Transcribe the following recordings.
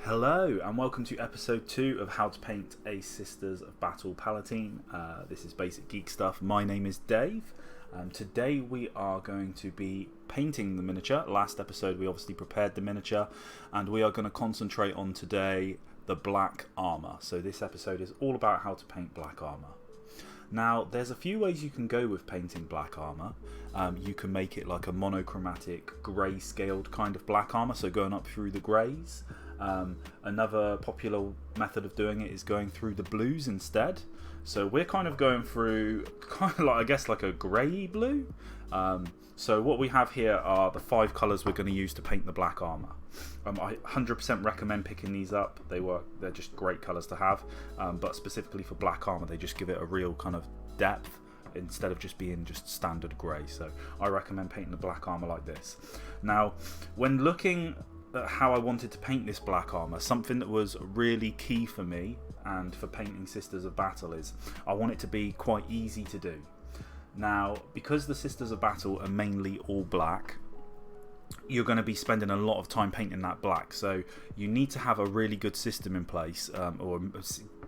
Hello and welcome to episode 2 of How to Paint a Sisters of Battle Palatine. This is basic geek stuff. My name is Dave. Today we are going to be painting the miniature. Last episode we obviously prepared the miniature, and we are going to concentrate on today the black armour. So this episode is all about how to paint black armour. Now there's a few ways you can go with painting black armour. You can make it like a monochromatic grey scaled kind of black armour, so going up through the greys. Another popular method of doing it is going through the blues instead. So we're kind of going through kind of like, I guess, like a grey blue. So what we have here are the 5 colours we're going to use to paint the black armour. I 100% recommend picking these up. They're just great colours to have, but specifically for black armour they just give it a real kind of depth instead of just being just standard grey. So I recommend painting the black armour like this. Now when looking at how I wanted to paint this black armour, something that was really key for me and for painting Sisters of Battle is I want it to be quite easy to do. Now because the Sisters of Battle are mainly all black, you're going to be spending a lot of time painting that black, so you need to have a really good system in place, or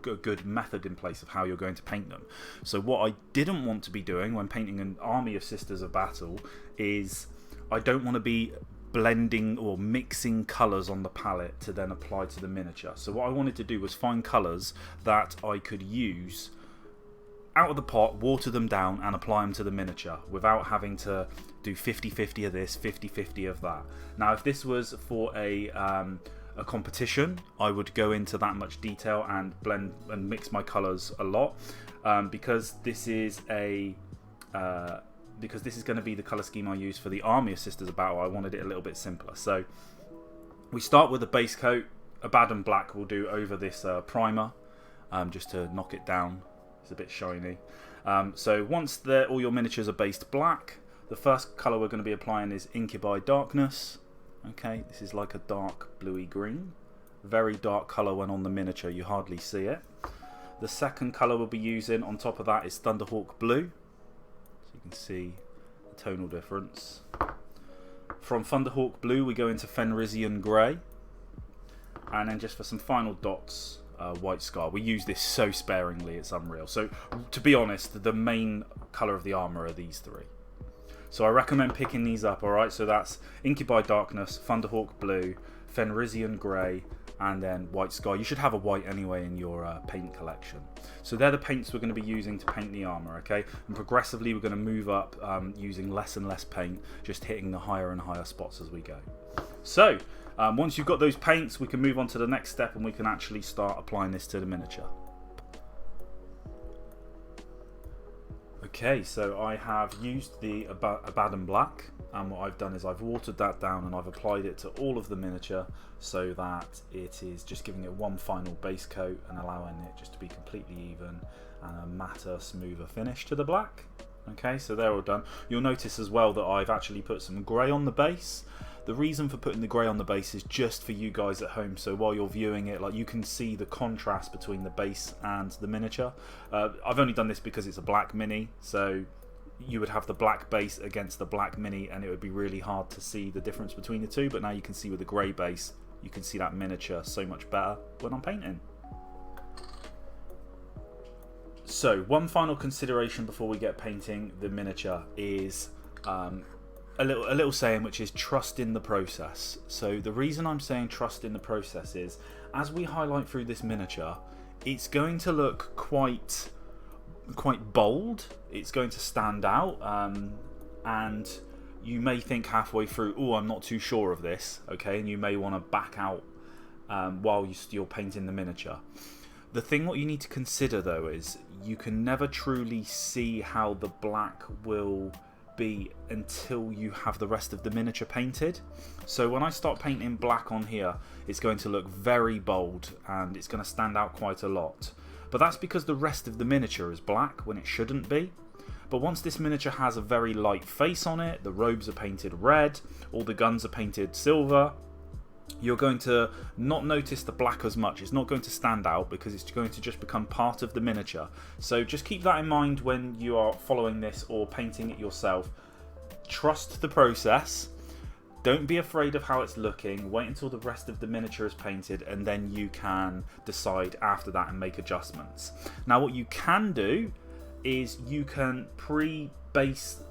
a good method in place of how you're going to paint them. So what I didn't want to be doing when painting an army of Sisters of Battle is I don't want to be blending or mixing colours on the palette to then apply to the miniature. So what I wanted to do was find colours that I could use out of the pot, water them down and apply them to the miniature without having to do 50-50 of this, 50-50 of that. Now if this was for a competition, I would go into that much detail and blend and mix my colours a lot, because this is going to be the colour scheme I use for the army of Sisters of Battle. I wanted it a little bit simpler. So we start with a base coat. Abaddon black will do over this primer, just to knock it down. It's a bit shiny. So once all your miniatures are based black, the first colour we're going to be applying is Incubi Darkness. Okay, this is like a dark bluey green. Very dark colour when on the miniature, you hardly see it. The second colour we'll be using on top of that is Thunderhawk Blue. You can see the tonal difference. From Thunderhawk Blue we go into Fenrisian Grey, and then just for some final dots, White Scar. We use this so sparingly, it's unreal. So to be honest, the main colour of the armour are these 3. So I recommend picking these up, alright? So that's Incubi Darkness, Thunderhawk Blue, Fenrisian Grey, and then White Scar. You should have a white anyway in your paint collection. So they're the paints we're going to be using to paint the armour, okay? And progressively we're going to move up using less and less paint, just hitting the higher and higher spots as we go. So once you've got those paints, we can move on to the next step and we can actually start applying this to the miniature. Okay, so I have used the Abaddon black, and what I've done is I've watered that down and I've applied it to all of the miniature so that it is just giving it one final base coat and allowing it just to be completely even and a matter, smoother finish to the black. Okay, so they're all done. You'll notice as well that I've actually put some grey on the base. The reason for putting the grey on the base is just for you guys at home, so while you're viewing it, like, you can see the contrast between the base and the miniature. I've only done this because it's a black mini, so you would have the black base against the black mini and it would be really hard to see the difference between the two, but now you can see with the grey base, you can see that miniature so much better when I'm painting. So one final consideration before we get painting the miniature is a little saying, which is trust in the process. So the reason I'm saying trust in the process is, as we highlight through this miniature, it's going to look quite bold. It's going to stand out, and you may think halfway through, oh, I'm not too sure of this, okay, and you may want to back out while you're painting the miniature. The thing what you need to consider though is you can never truly see how the black will be until you have the rest of the miniature painted. So when I start painting black on here, it's going to look very bold and it's going to stand out quite a lot. But that's because the rest of the miniature is black when it shouldn't be. But once this miniature has a very light face on it, the robes are painted red, all the guns are painted silver, you're going to not notice the black as much. It's not going to stand out because it's going to just become part of the miniature. So just keep that in mind when you are following this or painting it yourself. Trust the process. don't be afraid of how it's looking. Wait until the rest of the miniature is painted, and then you can decide after that and make adjustments. Now what you can do is you can pre-base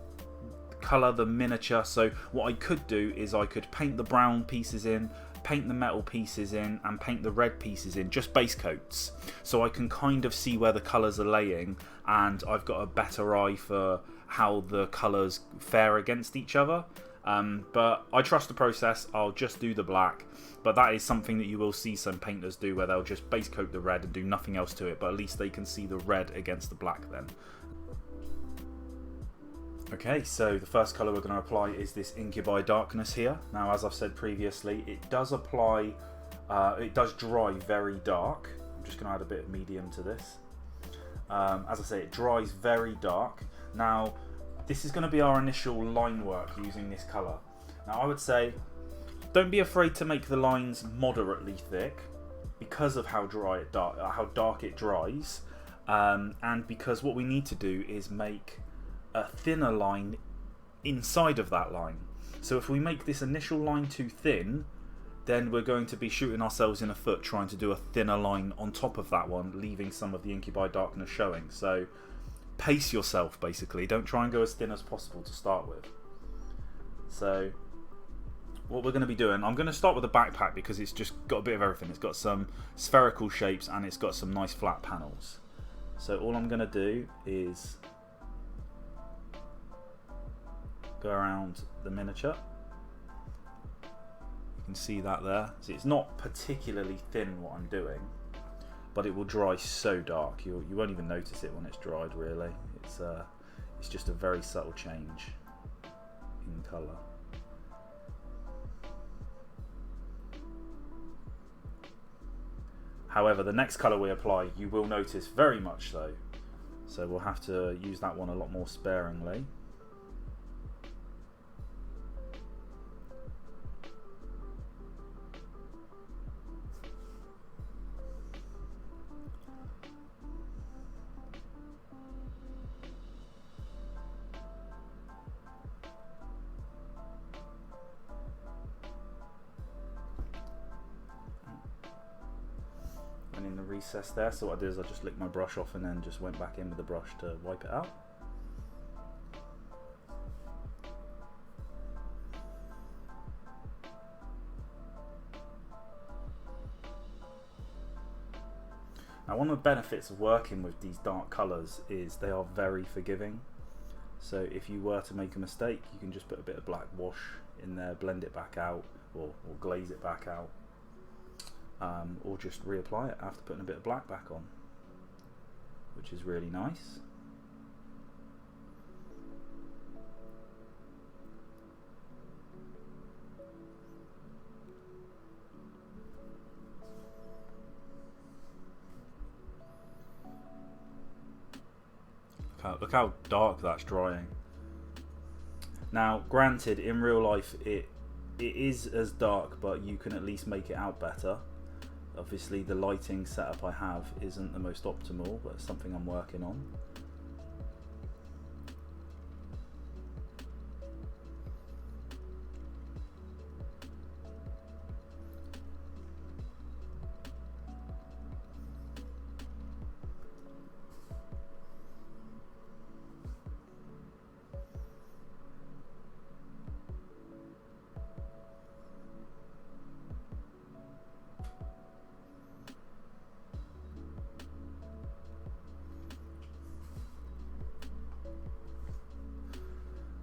colour the miniature. So what I could do is I could paint the brown pieces in, paint the metal pieces in, and paint the red pieces in, just base coats, so I can kind of see where the colours are laying, and I've got a better eye for how the colours fare against each other. But I trust the process. I'll just do the black, but that is something that you will see some painters do, where they'll just base coat the red and do nothing else to it, but at least they can see the red against the black then. Okay, so the first colour we're going to apply is this Incubi Darkness here. Now, as I've said previously, it does apply, it does dry very dark. I'm just going to add a bit of medium to this. As I say, it dries very dark. Now, this is going to be our initial line work using this colour. Now, I would say, don't be afraid to make the lines moderately thick because of how dark it dries, and because what we need to do is make a thinner line inside of that line. So if we make this initial line too thin, then we're going to be shooting ourselves in the foot trying to do a thinner line on top of that one, leaving some of the Incubi Darkness showing. So pace yourself, basically. Don't try and go as thin as possible to start with. So what we're going to be doing, I'm going to start with a backpack because it's just got a bit of everything. It's got some spherical shapes and it's got some nice flat panels. So all I'm going to do is go around the miniature. You can see that there. See, it's not particularly thin what I'm doing, but it will dry so dark you won't even notice it when it's dried. Really, it's just a very subtle change in colour. However, the next colour we apply, you will notice very much so. So we'll have to use that one a lot more sparingly. In the recess there, so what I did is I just licked my brush off and then just went back in with the brush to wipe it out. Now, one of the benefits of working with these dark colours is they are very forgiving. So if you were to make a mistake, you can just put a bit of black wash in there, blend it back out, or glaze it back out. Or just reapply it after putting a bit of black back on, which is really nice. Look how dark that's drying. Now, granted, in real life it is as dark, but you can at least make it out better. Obviously the lighting setup I have isn't the most optimal, but it's something I'm working on.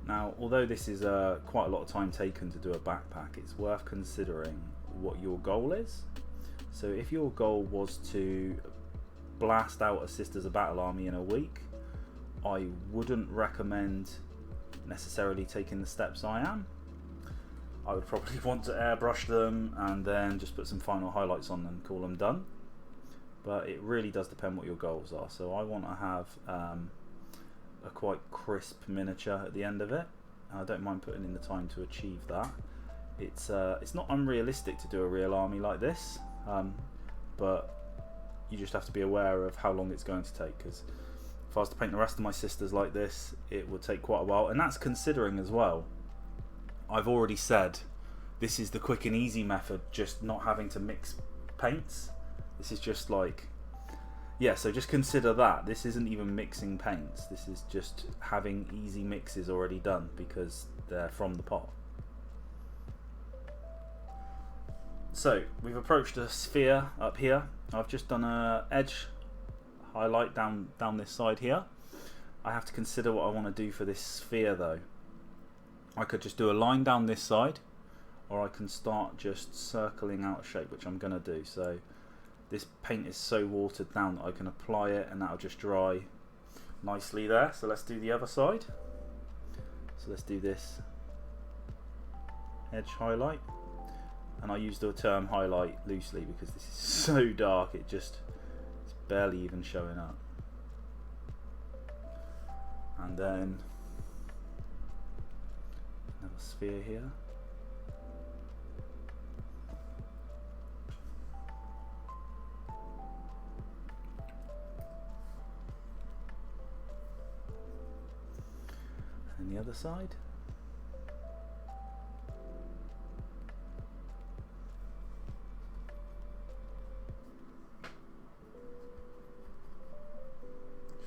Now, although this is quite a lot of time taken to do a backpack, it's worth considering what your goal is. So if your goal was to blast out a Sisters of Battle army in a week, I wouldn't recommend necessarily taking the steps I am. I would probably want to airbrush them and then just put some final highlights on them and call them done. But it really does depend what your goals are. So I want to have a quite crisp miniature at the end of it. I don't mind putting in the time to achieve that. It's not unrealistic to do a real army like this, but you just have to be aware of how long it's going to take, because if I was to paint the rest of my sisters like this, it would take quite a while, and that's considering as well, I've already said this is the quick and easy method, just not having to mix paints. This is just like, yeah, so just consider that. This isn't even mixing paints. This is just having easy mixes already done because they're from the pot. So we've approached a sphere up here. I've just done a edge highlight down this side here. I have to consider what I want to do for this sphere though. I could just do a line down this side, or I can start just circling out a shape, which I'm going to do. So this paint is so watered down that I can apply it and that'll just dry nicely there. So let's do the other side. So let's do this edge highlight. And I use the term highlight loosely because this is so dark, it's barely even showing up. And then another sphere here. And the other side.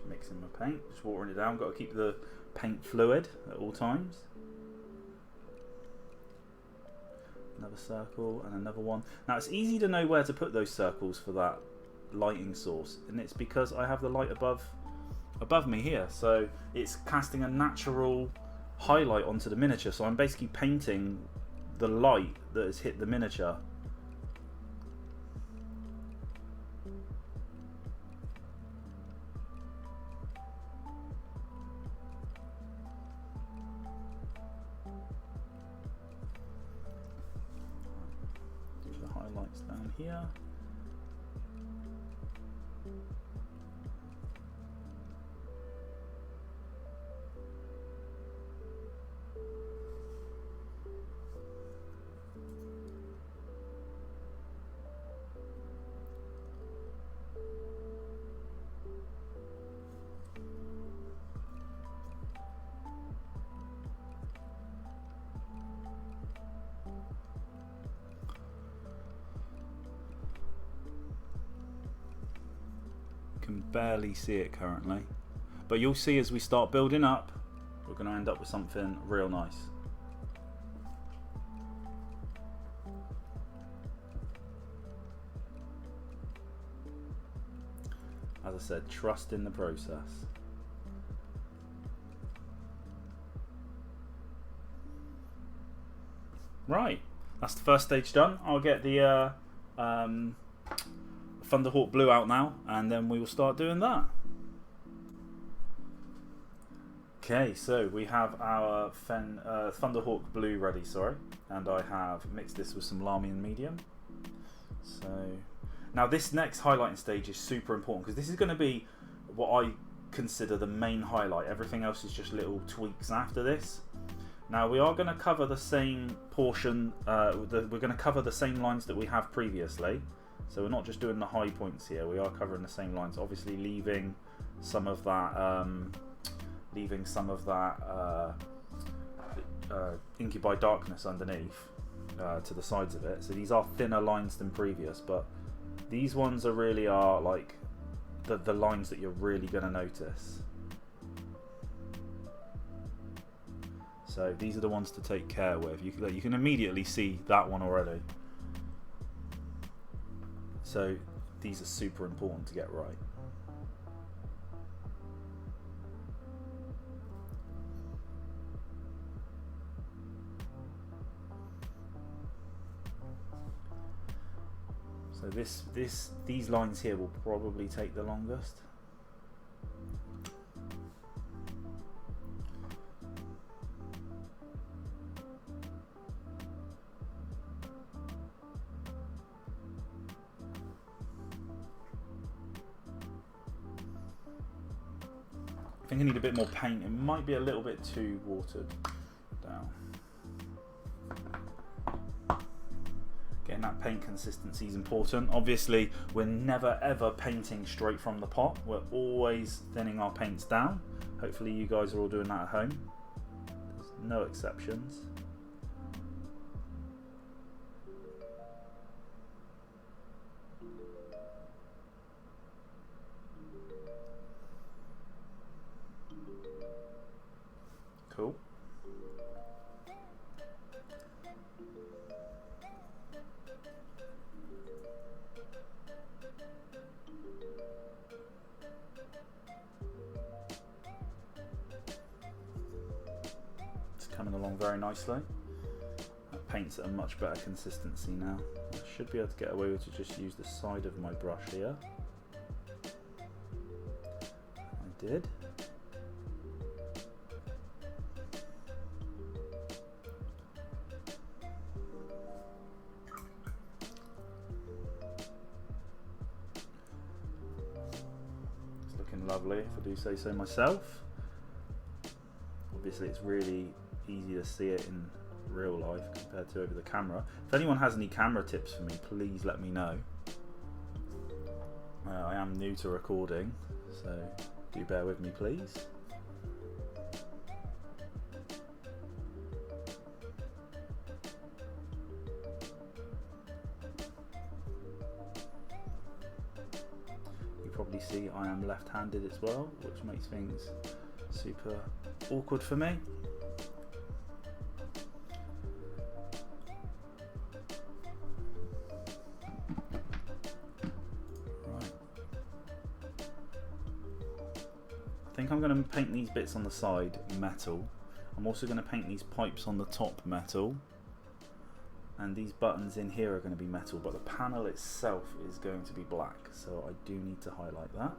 Mixing my paint, just watering it down. Got to keep the paint fluid at all times. Another circle and another one. Now it's easy to know where to put those circles for that lighting source, and it's because I have the light above me here, so it's casting a natural highlight onto the miniature. So I'm basically painting the light that has hit the miniature. Highlights down here. Can barely see it currently, but you'll see as we start building up, we're going to end up with something real nice. As I said, trust in the process. Right, that's the first stage done. I'll get the Thunderhawk blue out now, and then we will start doing that. Okay, so we have our Thunderhawk blue ready, sorry, and I have mixed this with some Larmian medium. So now this next highlighting stage is super important because this is going to be what I consider the main highlight. Everything else is just little tweaks after this. Now we are going to cover the same portion, we're going to cover the same lines that we have previously. So we're not just doing the high points here, we are covering the same lines, obviously leaving some of that incubi darkness underneath to the sides of it. So these are thinner lines than previous, but these ones are really like the lines that you're really going to notice. So these are the ones to take care with. You can immediately see that one already. So these are super important to get right. So these lines here will probably take the longest. I think I need a bit more paint. It might be a little bit too watered down. Getting that paint consistency is important. Obviously, we're never ever painting straight from the pot. We're always thinning our paints down. Hopefully you guys are all doing that at home. There's no exceptions. very nicely. That paints at a much better consistency now. I should be able to get away with to just use the side of my brush here. I did. It's looking lovely, if I do say so myself. Obviously it's really easy to see it in real life compared to over the camera. If anyone has any camera tips for me, please let me know. I am new to recording, so do bear with me please. You probably see I am left-handed as well, which makes things super awkward for me. I think I'm going to paint these bits on the side metal. I'm also going to paint these pipes on the top metal, and these buttons in here are going to be metal, but the panel itself is going to be black, so I do need to highlight that.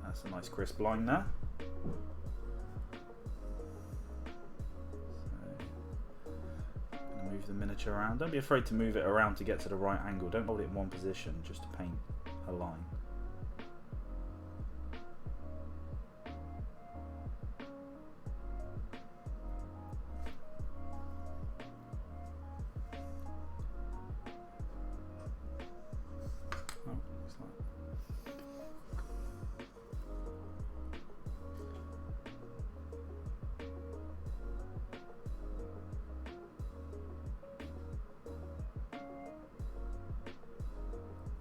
That's a nice crisp line there. So, I'm going to move the miniature around. Don't be afraid to move it around to get to the right angle. Don't hold it in one position just to paint a line. Oh, looks like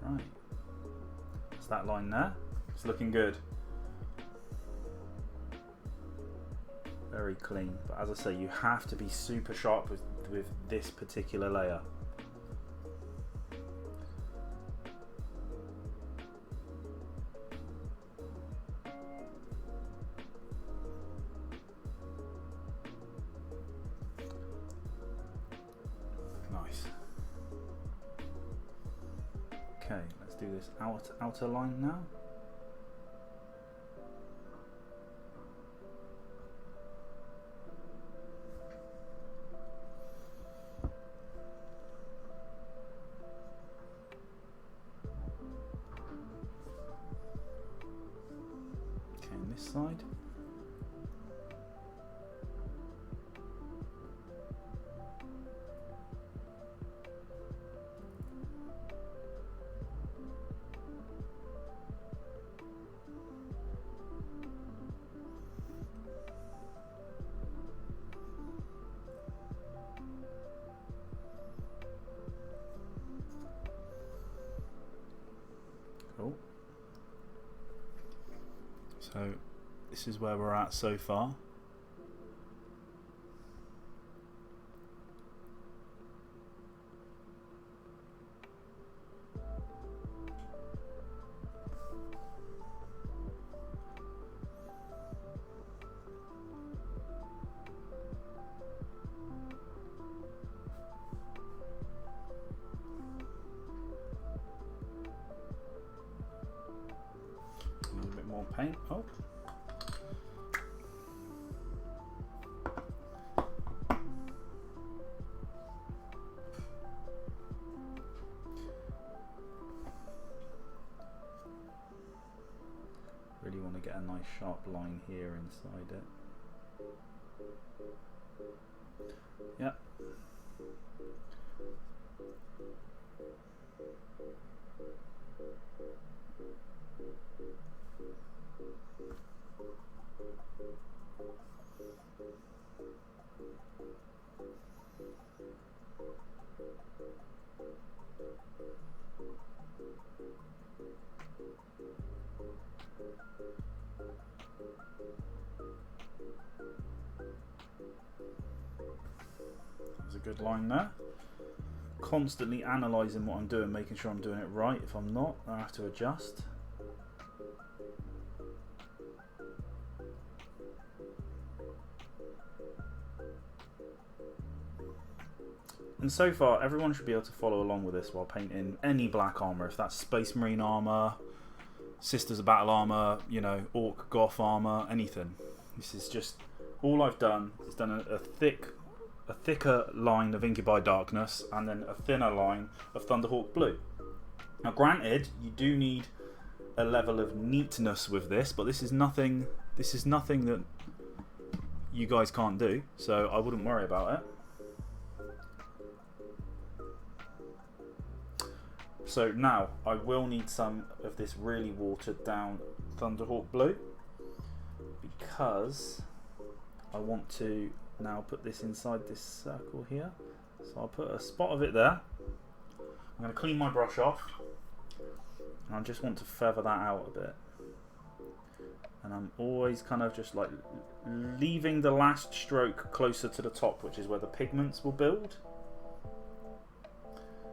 right. That's that line there. It's looking good. Very clean. But as I say, you have to be super sharp with this particular layer. Nice. Okay, let's do this outer line now. Okay, on this side. Cool. So this is where we're at so far. A little bit more paint. Oh. Really want to get a nice sharp line here inside it. Yep. good line there. Constantly analysing what I'm doing, making sure I'm doing it right. If I'm not, I have to adjust. And so far, everyone should be able to follow along with this while painting any black armour. If that's Space Marine armour, Sisters of Battle armour, you know, Orc Goth armour, anything. This is just all I've done is done a thicker line of Incubi Darkness and then a thinner line of Thunderhawk Blue. Now, granted, you do need a level of neatness with this, but this is nothing. This is nothing that you guys can't do, so I wouldn't worry about it. So now I will need some of this really watered down Thunderhawk Blue because I want to now put this inside this circle here. So I'll put a spot of it there. I'm going to clean my brush off and I just want to feather that out a bit. And I'm always kind of just like leaving the last stroke closer to the top, which is where the pigments will build.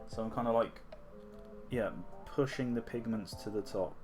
So I'm kind of like, yeah, pushing the pigments to the top.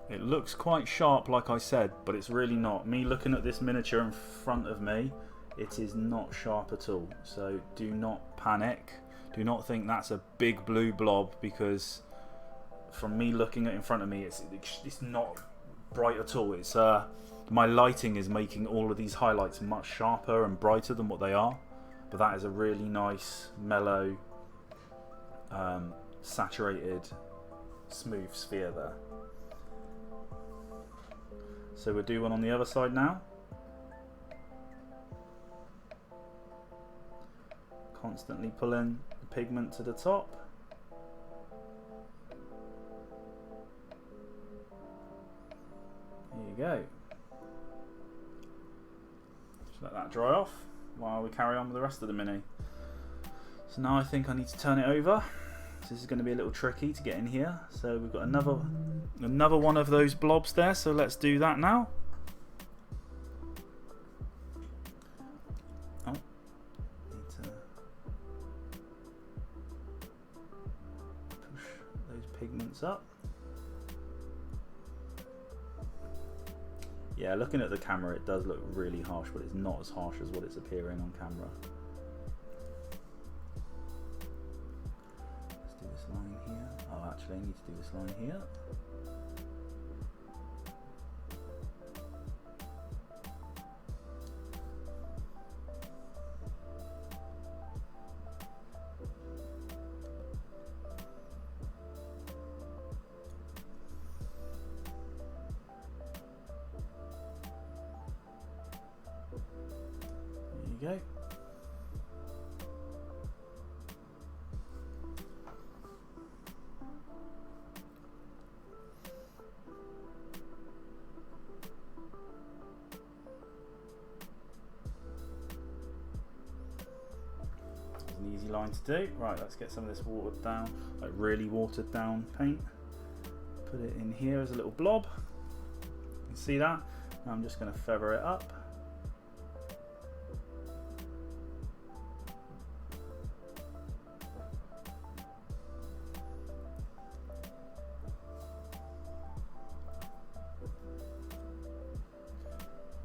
It looks quite sharp, like I said, but it's really not. Me looking at this miniature in front of me, it is not sharp at all. So do not panic. Do not think that's a big blue blob, because from me looking at it in front of me, it's not bright at all. It's my lighting is making all of these highlights much sharper and brighter than what they are. But that is a really nice, mellow, saturated, smooth sphere there. So we'll do one on the other side now. Constantly pulling the pigment to the top. There you go. Just let that dry off while we carry on with the rest of the mini. So now I think I need to turn it over. This is going to be a little tricky to get in here. So we've got another one of those blobs there. So let's do that now. Oh, need to push those pigments up. Yeah, looking at the camera, it does look really harsh, but it's not as harsh as what it's appearing on camera. Line here. Oh, actually, I need to do this line here. There you go. An easy line to do. Right, let's get some of this watered down, like really watered down paint. Put it in here as a little blob. You can see that. Now I'm just going to feather it up.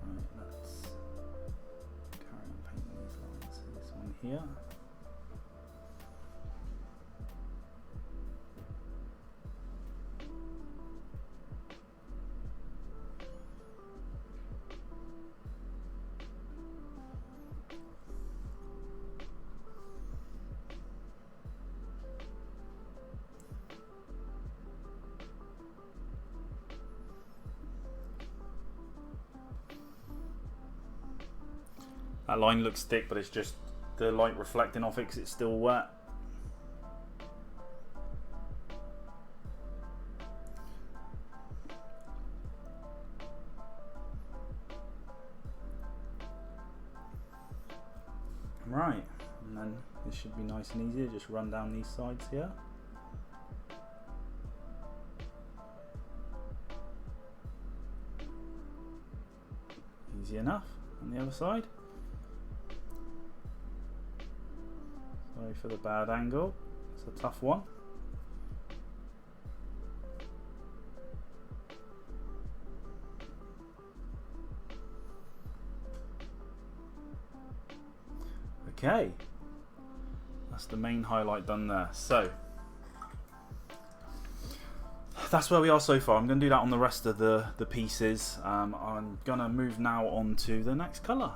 Right, let's carry on painting these lines. So this one here. That line looks thick, but it's just the light reflecting off it because it's still wet. Right, and then this should be nice and easy. Just run down these sides here. Easy enough. On the other side. Sorry for the bad angle. It's a tough one. Okay, that's the main highlight done there. So that's where we are so far. I'm going to do that on the rest of the pieces. I'm going to move now on to the next colour.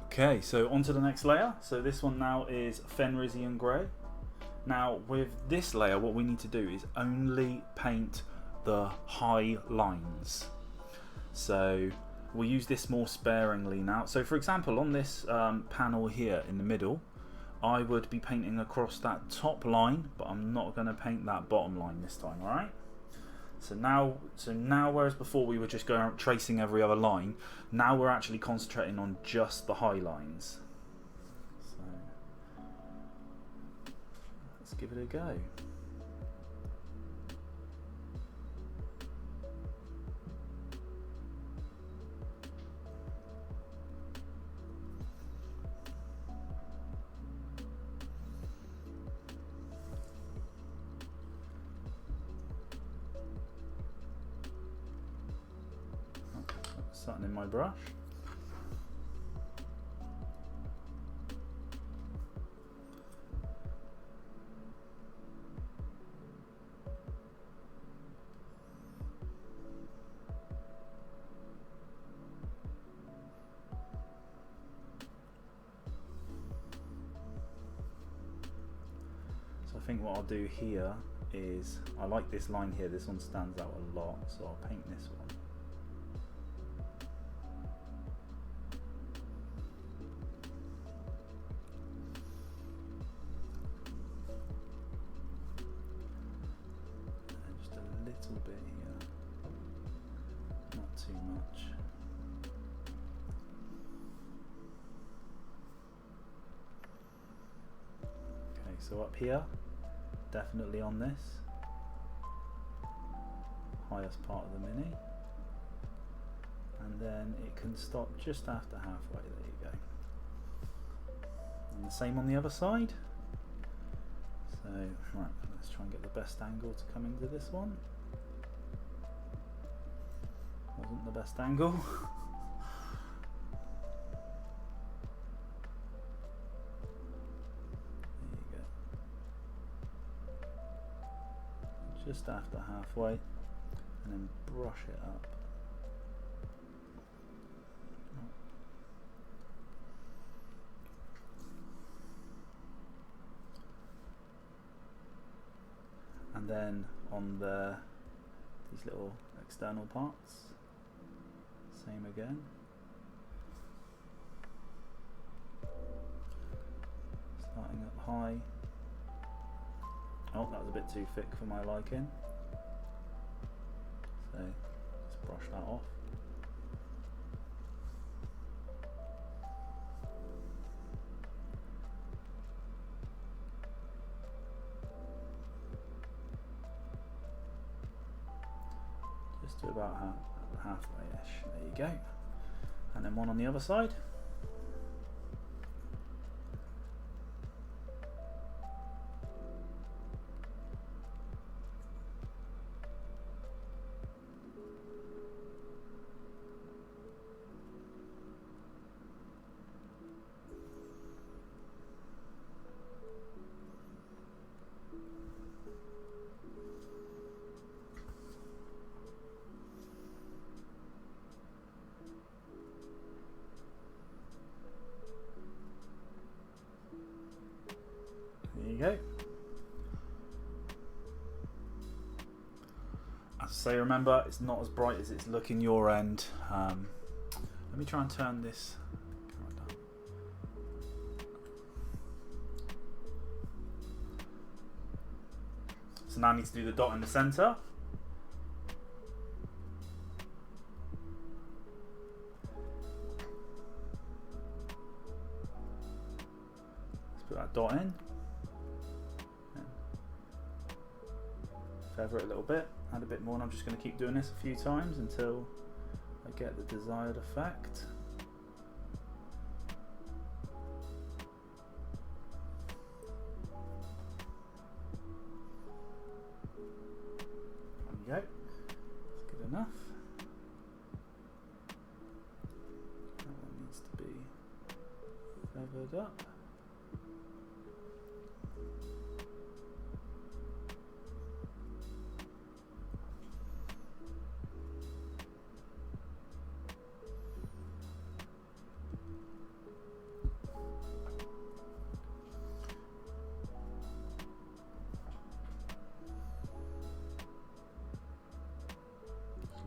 Okay, so on to the next layer. So this one now is Fenrisian Grey. Now with this layer, what we need to do is only paint the high lines. So we'll use this more sparingly now. So for example, on this panel here in the middle, I would be painting across that top line, but I'm not going to paint that bottom line this time, alright? So now, whereas before we were just going out tracing every other line, now we're actually concentrating on just the high lines. So let's give it a go. Something in my brush. So I think what I'll do here is, I like this line here, this one stands out a lot, so I'll paint this one. Bit here, not too much. Okay, so up here, definitely on this highest part of the mini, and then it can stop just after halfway. There you go. And the same on the other side. So right, let's try and get the best angle to come into this one. Wasn't the best angle. There you go. Just after halfway, and then brush it up. And then on these little external parts, same again. Starting up high. Oh, that was a bit too thick for my liking. So let's brush that off. Just to about halfway-ish. There you go. And then one on the other side. There you go. As I say, remember, it's not as bright as it's looking your end. Let me try and turn this camera So now I need to do the dot in the centre. Let's put that dot in. Feather it a little bit, add a bit more, and I'm just going to keep doing this a few times until I get the desired effect. There we go, that's good enough. That one needs to be feathered up.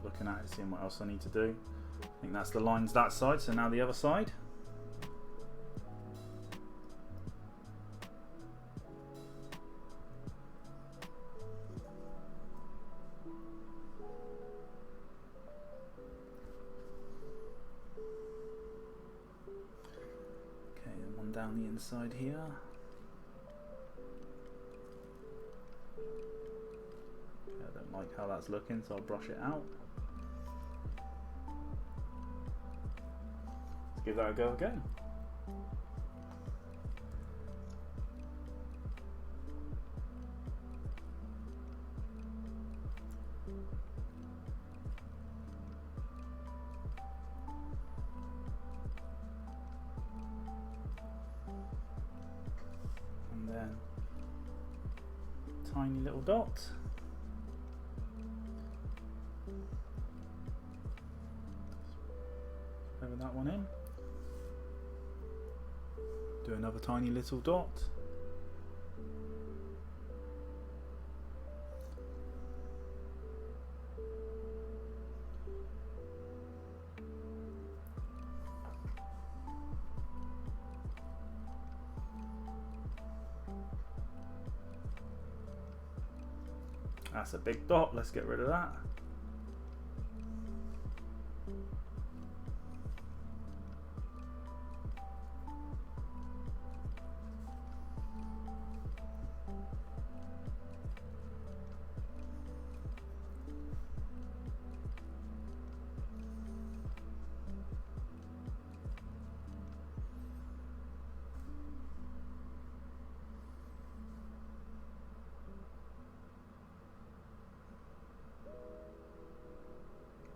Looking at it, seeing what else I need to do. I think that's the lines that side, so now the other side. Okay, and one down the inside here. Okay, I don't like how that's looking, so I'll brush it out. Give that a go again. And then tiny little dot. Over that one in. Do another tiny little dot. That's a big dot, let's get rid of that.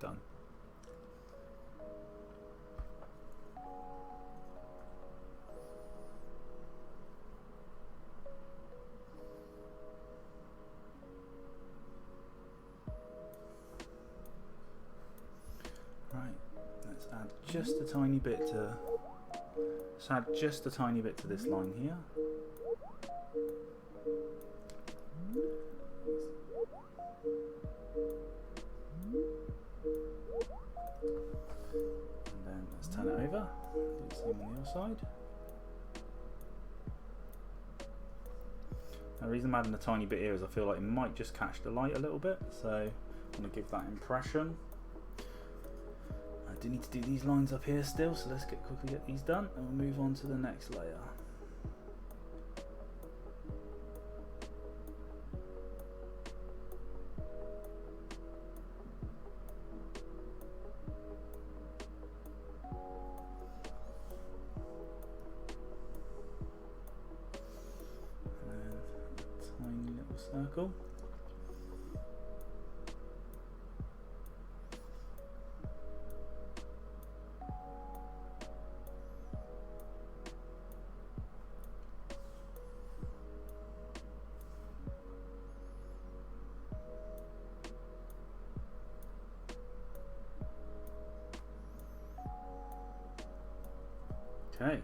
Done. Right, let's add just a tiny bit to. Let's add just a tiny bit to this line here. And then let's turn it over. Do the same on the other side. Now, the reason I'm adding a tiny bit here is I feel like it might just catch the light a little bit, so I'm going to give that impression. I do need to do these lines up here still, so let's quickly get these done and we'll move on to the next layer. Circle. Okay,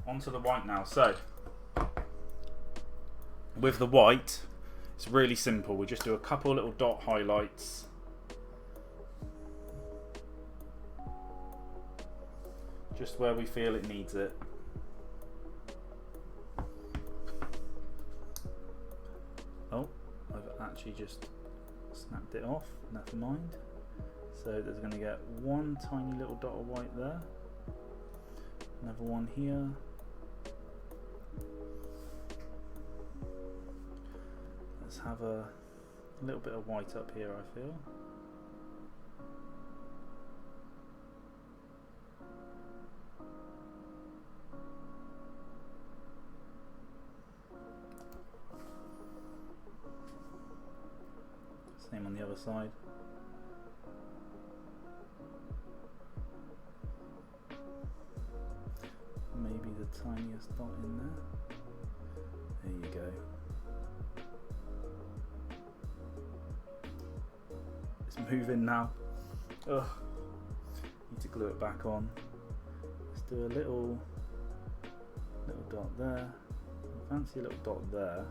onto the white now. So with the white, it's really simple. We just do a couple little dot highlights. Just where we feel it needs it. Oh, I've actually just snapped it off, never mind. So there's going to get one tiny little dot of white there, another one here, let's have a little bit of white up here, I feel. Same on the other side. Maybe the tiniest dot in there. There you go. It's moving now. Ugh. Need to glue it back on. Let's do a little dot there. Fancy a little dot there.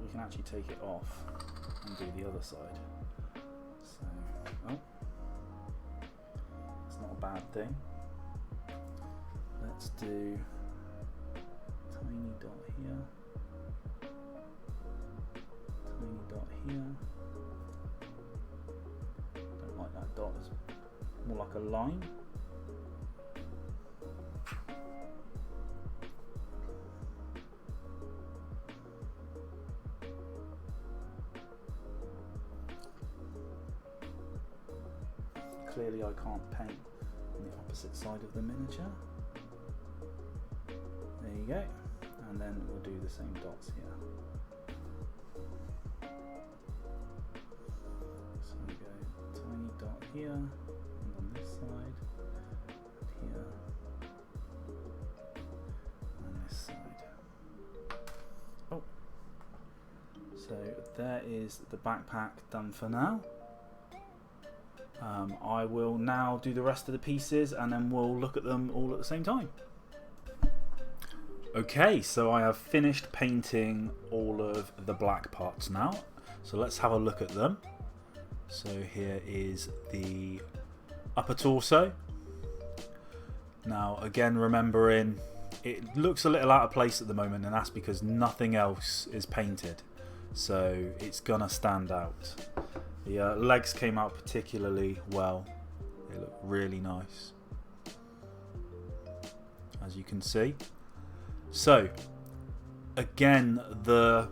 We can actually take it off and do the other side. So, oh, it's not a bad thing. Let's do tiny dot here, tiny dot here. Don't like that dot, it's more like a line. Clearly I can't paint on the opposite side of the miniature. There you go. And then we'll do the same dots here. So we go tiny dot here, and on this side, here, and this side. Oh, so there is the backpack done for now. I will now do the rest of the pieces and then we'll look at them all at the same time. Okay, so I have finished painting all of the black parts now. So let's have a look at them. So here is the upper torso. Now again, remembering it looks a little out of place at the moment, and that's because nothing else is painted. So it's gonna stand out. The legs came out particularly well. They look really nice, as you can see. So again, the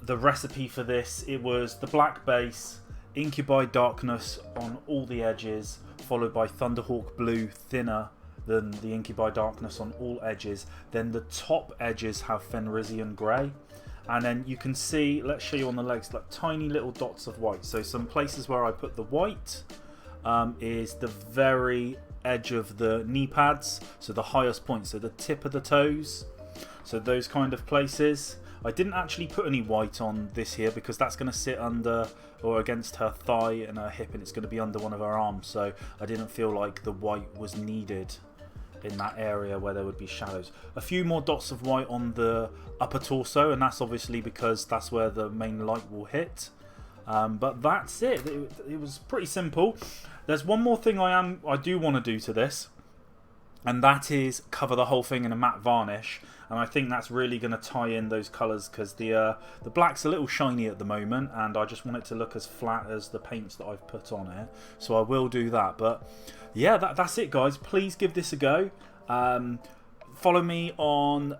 recipe for this, it was the black base, incubi darkness on all the edges, followed by Thunderhawk blue, thinner than the incubi darkness on all edges. Then the top edges have Fenrisian grey. And then you can see, let's show you on the legs, like tiny little dots of white. So some places where I put the white is the very edge of the knee pads, so the highest point, so the tip of the toes. So those kind of places. I didn't actually put any white on this here because that's going to sit under or against her thigh and her hip, and it's going to be under one of her arms. So I didn't feel like the white was needed in that area where there would be shadows. A few more dots of white on the upper torso, and that's obviously because that's where the main light will hit. But that's it. It was pretty simple. There's one more thing I do want to do to this, and that is cover the whole thing in a matte varnish. And I think that's really going to tie in those colours, because the black's a little shiny at the moment, and I just want it to look as flat as the paints that I've put on it. So I will do that. But yeah, that's it, guys. Please give this a go. Follow me on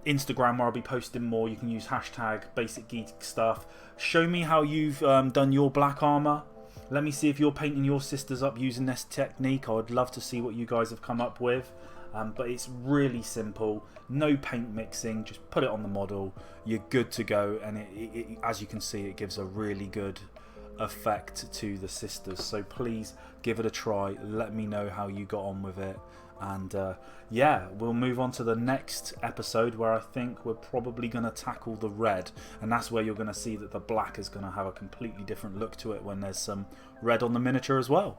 Instagram, where I'll be posting more. You can use hashtag Basic Geek Stuff. Show me how you've done your black armour. Let me see if you're painting your sisters up using this technique. I would love to see what you guys have come up with. But it's really simple. No paint mixing. Just put it on the model. You're good to go. And it, as you can see, it gives a really good effect to the sisters. So please give it a try. Let me know how you got on with it. And yeah, we'll move on to the next episode, where I think we're probably going to tackle the red, and that's where you're going to see that the black is going to have a completely different look to it when there's some red on the miniature as well.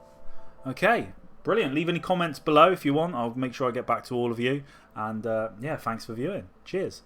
Okay, brilliant. Leave any comments below if you want. I'll make sure I get back to all of you. And yeah, thanks for viewing. Cheers.